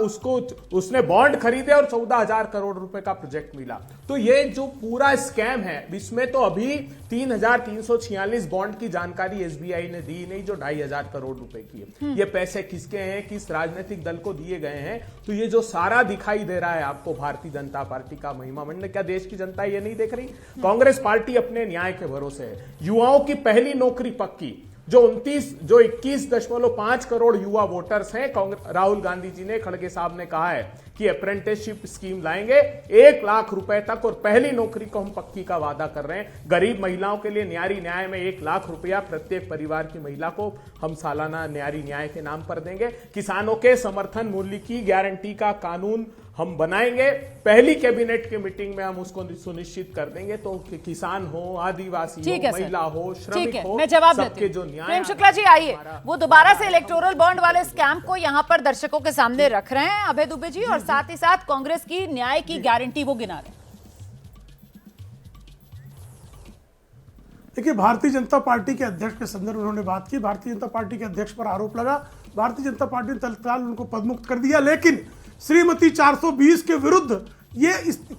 उसने बॉन्ड खरीदे और 14,000 करोड़ रुपए का प्रोजेक्ट मिला। तो ये जो पूरा स्कैम है, इसमें तो अभी 3,346 बॉन्ड की जानकारी एसबीआई ने दी नहीं, जो 2,500 करोड़ रुपए की है। ये पैसे किसके हैं, किस राजनीतिक दल को दिए गए हैं? तो ये जो सारा दिखाई दे रहा है आपको भारतीय जनता पार्टी का महिमा मंडल, क्या देश की जनता ये नहीं देख रही? कांग्रेस पार्टी अपने न्याय के भरोसे है। युवाओं की पहली नौकरी पक्की, जो 21.5 करोड़ युवा वोटर्स हैं। राहुल गांधी जी ने, खड़गे साहब ने कहा है कि अप्रेंटिसशिप स्कीम लाएंगे 1 लाख रुपए तक, और पहली नौकरी को हम पक्की का वादा कर रहे हैं। गरीब महिलाओं के लिए न्यारी न्याय में 1 लाख रुपया प्रत्येक परिवार की महिला को हम सालाना न्यारी न्याय के नाम पर देंगे। किसानों के समर्थन मूल्य की गारंटी का कानून हम बनाएंगे। पहली कैबिनेट की मीटिंग में हम उसको सुनिश्चित कर देंगे। तो किसान हो, आदिवासी हो, महिला हो, श्रमिक हो, मैं जवाब सबके जो न्याय। प्रेम शुक्ला जी, आइए, वो दोबारा से इलेक्टोरल बॉन्ड वाले स्कैम को यहां पर दर्शकों के सामने रख रहे हैं अभय दुबे जी, और साथ ही साथ कांग्रेस की न्याय की गारंटी वो गिना रहे हैं। देखिए, भारतीय जनता पार्टी के अध्यक्ष के संदर्भ में उन्होंने बात की। भारतीय जनता पार्टी के अध्यक्ष पर आरोप लगा, भारतीय जनता पार्टी ने तत्काल उनको पदमुक्त कर दिया, लेकिन श्रीमती 420 के विरुद्ध ये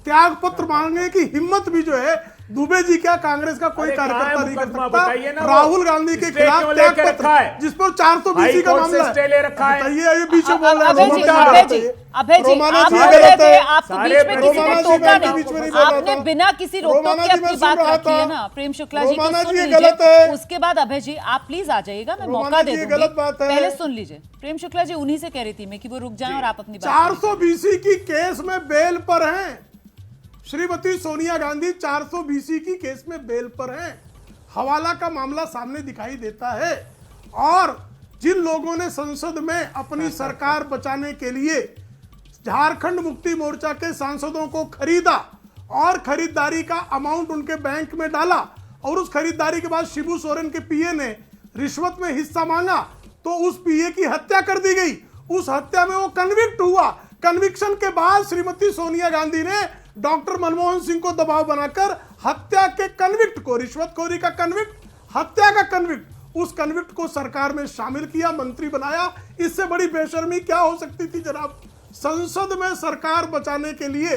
त्याग पत्र मांगने की हिम्मत भी जो है दुबे जी क्या कांग्रेस का कोई कार्यकर्ता नहीं कर सकता। राहुल गांधी के खिलाफ त्याग पत्र जिस पर 420 का मामला है, बताइए, ये पीछे बोल रहे हैं। अभय जी, आप बोल रहे थे, आपको बीच में किसी ने टोका नहीं, आपने बिना किसी रोक-टोक के अपनी बात रखी है ना। प्रेम शुक्ला जी, सुन लीजिए, उसके बाद अभय जी आप प्लीज आ जाइएगा, मैं मौका दे दूंगी, पहले सुन लीजिए। प्रेम शुक्ला जी, उन्हीं से कह रही थी मैं कि वो रुक जाएं और आप अपनी बात। 420 की केस में बेल पर हैं श्रीमती सोनिया गांधी, 420 की केस में बेल पर हैं। हवाला का मामला सामने दिखाई देता है। और जिन लोगों ने संसद में अपनी सरकार बचाने के लिए झारखंड मुक्ति मोर्चा के सांसदों को खरीदा और खरीदारी का अमाउंट उनके बैंक में डाला और उस खरीदारी के बाद शिबू सोरेन के पीए ने रिश्वत में हिस्सा मांगा तो उस पीए की हत्या कर दी गई। उस हत्या में वो कन्विक्ट हुआ। कन्विक्शन के बाद श्रीमती सोनिया गांधी ने डॉक्टर मनमोहन सिंह को दबाव बनाकर हत्या के कन्विक्ट को, रिश्वतखोरी का कन्विक्ट, हत्या का कन्विक्ट, उस कन्विक्ट को सरकार में शामिल किया, मंत्री बनाया। इससे बड़ी बेशर्मी क्या हो सकती थी जनाब? संसद में सरकार बचाने के लिए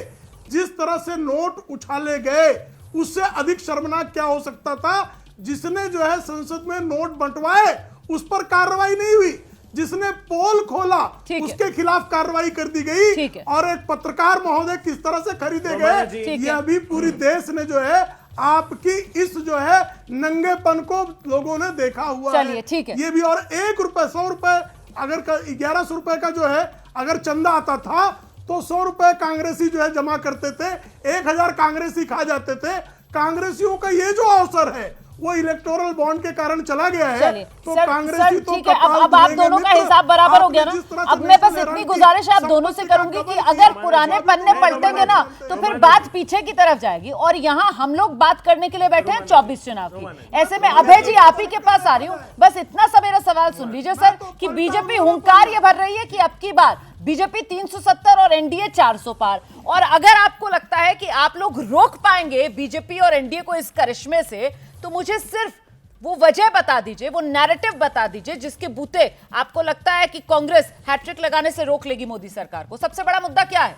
जिस तरह से नोट उछाले गए उससे अधिक शर्मनाक क्या हो सकता था? जिसने जो है संसद में नोट बंटवाए उस पर कार्रवाई नहीं हुई, जिसने पोल खोला उसके खिलाफ कार्रवाई कर दी गई, और एक पत्रकार महोदय किस तरह से खरीदे गए ये अभी पूरी देश ने जो है आपकी इस जो है नंगेपन को लोगों ने देखा हुआ है। ये भी, और 1 रुपए 100 रुपए अगर 1100 रुपए का जो है अगर चंदा आता था तो 100 रुपए कांग्रेसी जो है जमा करते थे, 1000 कांग्रेसी खा जाते थे। कांग्रेसियों का ये जो अवसर है वो इलेक्टोरल बॉन्ड के कारण चला गया है। तो कांग्रेसी तो ठीक है, अब आप दोनों का हिसाब बराबर हो गया ना। अब मैं बस इतनी गुजारिश आप दोनों से करूंगी कि अगर पुराने पन्ने पलटेंगे ना तो फिर बात पीछे की तरफ जाएगी। और यहाँ हम लोग बात करने के लिए बैठे हैं 24 चुनाव की। ऐसे में अभय जी आप ही के पास आ रही हूँ, बस इतना सा मेरा सवाल सुन लीजिए सर कि बीजेपी हुंकार ये भर रही है कि अब की बार बीजेपी 370 और एनडीए 400 पार। और अगर आपको लगता है कि आप लोग रोक पाएंगे बीजेपी और एनडीए को इस करिश्मे से, तो मुझे सिर्फ वो वजह बता दीजिए, वो नैरेटिव बता दीजिए जिसके बूते आपको लगता है कि कांग्रेस हैट्रिक लगाने से रोक लेगी मोदी सरकार को। सबसे बड़ा मुद्दा क्या है?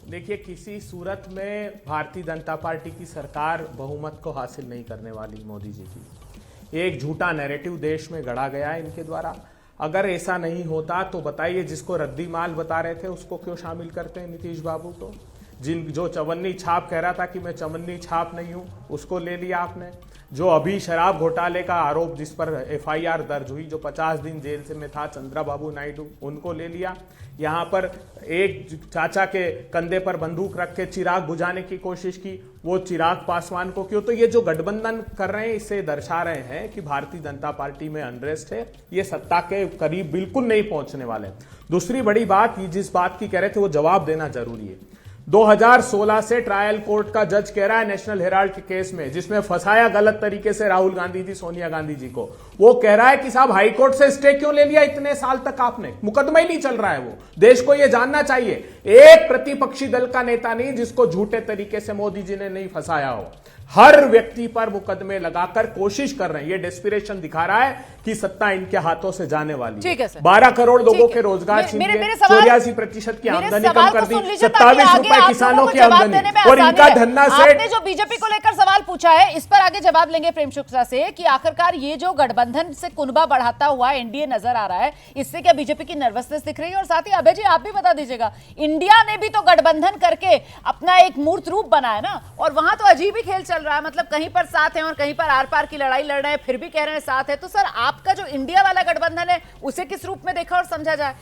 देखिए, किसी सूरत में भारतीय जनता पार्टी की सरकार बहुमत को हासिल नहीं करने वाली मोदी जी की। एक झूठा नैरेटिव देश में गढ़ा गया है इनके द्वारा। अगर ऐसा नहीं होता तो बताइए, जिसको रद्दी माल बता रहे थे उसको क्यों शामिल करते हैं नीतीश बाबू को? जो चवन्नी छाप कह रहा था कि मैं चवन्नी छाप नहीं हूं, उसको ले लिया आपने। जो अभी शराब घोटाले का आरोप जिस पर एफआईआर दर्ज हुई, जो 50 दिन जेल से में था चंद्रा बाबू नायडू, उनको ले लिया। यहाँ पर एक चाचा के कंधे पर बंदूक रख के चिराग बुझाने की कोशिश की, वो चिराग पासवान को क्यों? तो ये जो गठबंधन कर रहे हैं इससे दर्शा रहे हैं कि भारतीय जनता पार्टी में अनरेस्ट है, ये सत्ता के करीब बिल्कुल नहीं पहुंचने वाले। दूसरी बड़ी बात, ये जिस बात की कह रहे थे वो जवाब देना जरूरी है। 2016 से ट्रायल कोर्ट का जज कह रहा है नेशनल हेराल्ड के केस में, जिसमें फंसाया गलत तरीके से राहुल गांधी जी, सोनिया गांधी जी को, वो कह रहा है कि साहब हाई कोर्ट से स्टे क्यों ले लिया इतने साल तक आपने? मुकदमा ही नहीं चल रहा है। वो देश को यह जानना चाहिए। एक प्रतिपक्षी दल का नेता नहीं जिसको झूठे तरीके से मोदी जी ने नहीं फंसाया हो। हर व्यक्ति पर मुकदमे लगाकर कोशिश कर रहे हैं। ये डेस्पिरेशन दिखा रहा है कि सत्ता इनके हाथों से जाने वाली है। 12 करोड़ लोगों के रोजगार छीन लिए, 84% की आमदनी कम कर दी, 27 रुपए किसानों की आमदनी, और इनका धन्ना से। आपने जो बीजेपी को लेकर सवाल पूछा है इस पर आगे जवाब लेंगे प्रेम शुक्ला से कि आखिरकार ये जो गठबंधन से कुनबा बढ़ाता हुआ एनडीए नजर आ रहा है, इससे क्या बीजेपी की नर्वसनेस दिख रही है? और साथ ही अभय जी आप भी बता दीजिएगा, इंडिया ने भी तो गठबंधन करके अपना एक मूर्त रूप बनाया ना, और वहां तो अजीब ही खेल चल रहा है। मतलब कहीं पर साथ है और कहीं पर आर पार की लड़ाई लड़ रहे हैं, फिर भी कह रहे हैं साथ है। तो सर आपका जो इंडिया वाला गठबंधन है उसे किस रूप में देखा और समझा जाए?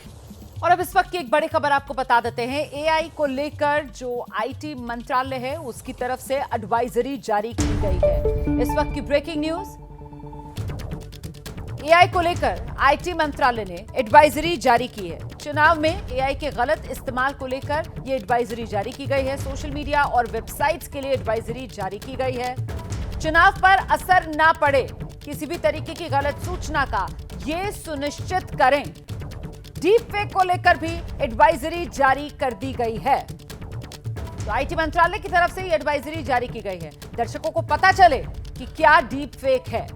और अब इस वक्त की एक बड़ी खबर आपको बता देते हैं। एआई को लेकर जो आईटी मंत्रालय है उसकी तरफ से एडवाइजरी जारी की गई है। इस वक्त की ब्रेकिंग न्यूज, एआई को लेकर आईटी मंत्रालय ने एडवाइजरी जारी की है। चुनाव में एआई के गलत इस्तेमाल को लेकर यह एडवाइजरी जारी की गई है। सोशल मीडिया और वेबसाइट्स के लिए एडवाइजरी जारी की गई है। चुनाव पर असर ना पड़े, किसी भी तरीके की गलत सूचना का ये सुनिश्चित करें। डीप फेक को लेकर भी एडवाइजरी जारी कर दी गई है। तो आईटी मंत्रालय की तरफ से ये एडवाइजरी जारी की गई है। दर्शकों को पता चले कि क्या डीप फेक है,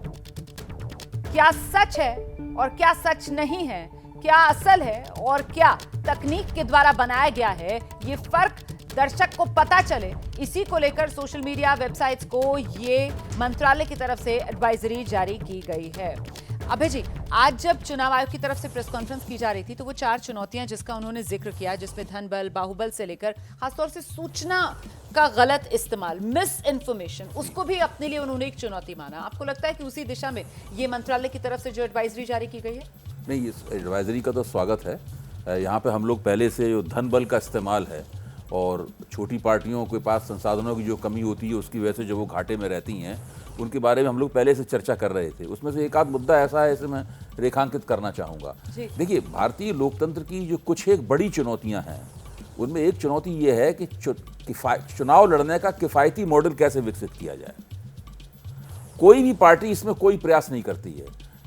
क्या सच है और क्या सच नहीं है, क्या असल है और क्या तकनीक के द्वारा बनाया गया है, ये फर्क दर्शक को पता चले, इसी को लेकर सोशल मीडिया वेबसाइट्स को ये मंत्रालय की तरफ से एडवाइजरी जारी की गई है। अभय जी, आज जब चुनाव आयोग की तरफ से प्रेस कॉन्फ्रेंस की जा रही थी तो वो 4 चुनौतियां जिसका उन्होंने जिक्र किया, जिसमें धन बल, बाहुबल से लेकर खासतौर से सूचना का गलत इस्तेमाल, मिस इन्फॉर्मेशन, उसको भी अपने लिए उन्होंने एक चुनौती माना। आपको लगता है कि उसी दिशा में ये मंत्रालय की तरफ से जो एडवाइजरी जारी की गई है? नहीं, इस एडवाइजरी का तो स्वागत है। यहाँ पे हम लोग पहले से जो धन बल का इस्तेमाल है और छोटी पार्टियों के पास संसाधनों की जो कमी होती है उसकी वजह से जो वो घाटे में रहती हैं, उनके बारे में हम लोग पहले से चर्चा कर रहे थे। उसमें से एक आध मुद्दा ऐसा है, इसे मैं रेखांकित करना चाहूँगा। देखिए, भारतीय लोकतंत्र की जो कुछ एक बड़ी चुनौतियाँ हैं, उनमें एक चुनौती ये है कि चुनाव लड़ने का किफ़ायती मॉडल कैसे विकसित किया जाए। कोई भी पार्टी इसमें कोई प्रयास नहीं करती है।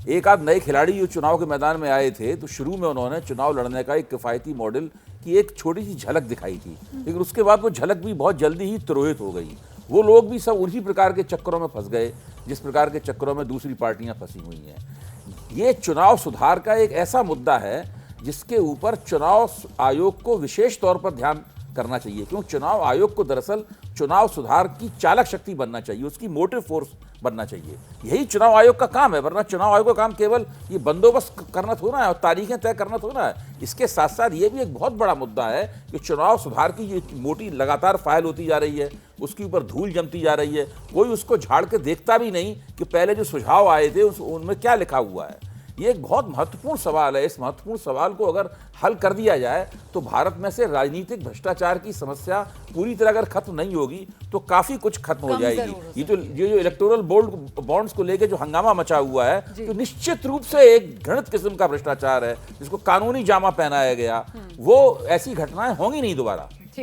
एक आध नए खिलाड़ी जो चुनाव के मैदान में आए थे तो शुरू में उन्होंने चुनाव लड़ने का एक किफ़ायती मॉडल की एक छोटी सी झलक दिखाई थी, लेकिन उसके बाद वो झलक भी बहुत जल्दी ही तिरोहित हो गई। वो लोग भी सब उन्हीं प्रकार के चक्करों में फंस गए जिस प्रकार के चक्करों में दूसरी पार्टियां फंसी हुई हैं। ये चुनाव सुधार का एक ऐसा मुद्दा है जिसके ऊपर चुनाव आयोग को विशेष तौर पर ध्यान करना चाहिए, क्योंकि चुनाव आयोग को दरअसल चुनाव सुधार की चालक शक्ति बनना चाहिए, उसकी मोटिव फोर्स बनना चाहिए। यही चुनाव आयोग का काम है, वरना चुनाव आयोग का काम केवल ये बंदोबस्त करना थोड़ा है और तारीखें तय करना थोड़ा है। इसके साथ साथ ये भी एक बहुत बड़ा मुद्दा है कि चुनाव सुधार की जो मोटी लगातार फाइल होती जा रही है, उसके ऊपर धूल जमती जा रही है, कोई उसको झाड़ के देखता भी नहीं कि पहले जो सुझाव आए थे उनमें क्या लिखा हुआ है। ये एक बहुत महत्वपूर्ण सवाल है। इस महत्वपूर्ण सवाल को अगर हल कर दिया जाए तो भारत में से राजनीतिक भ्रष्टाचार की समस्या पूरी तरह अगर खत्म नहीं होगी तो काफी कुछ खत्म हो जाएगी। ये जो इलेक्टोरल बॉन्ड्स को लेके जो हंगामा मचा हुआ है, तो निश्चित रूप से एक घृणित किस्म का भ्रष्टाचार है जिसको कानूनी जामा पहनाया गया। वो ऐसी घटनाएं होंगी नहीं दोबारा।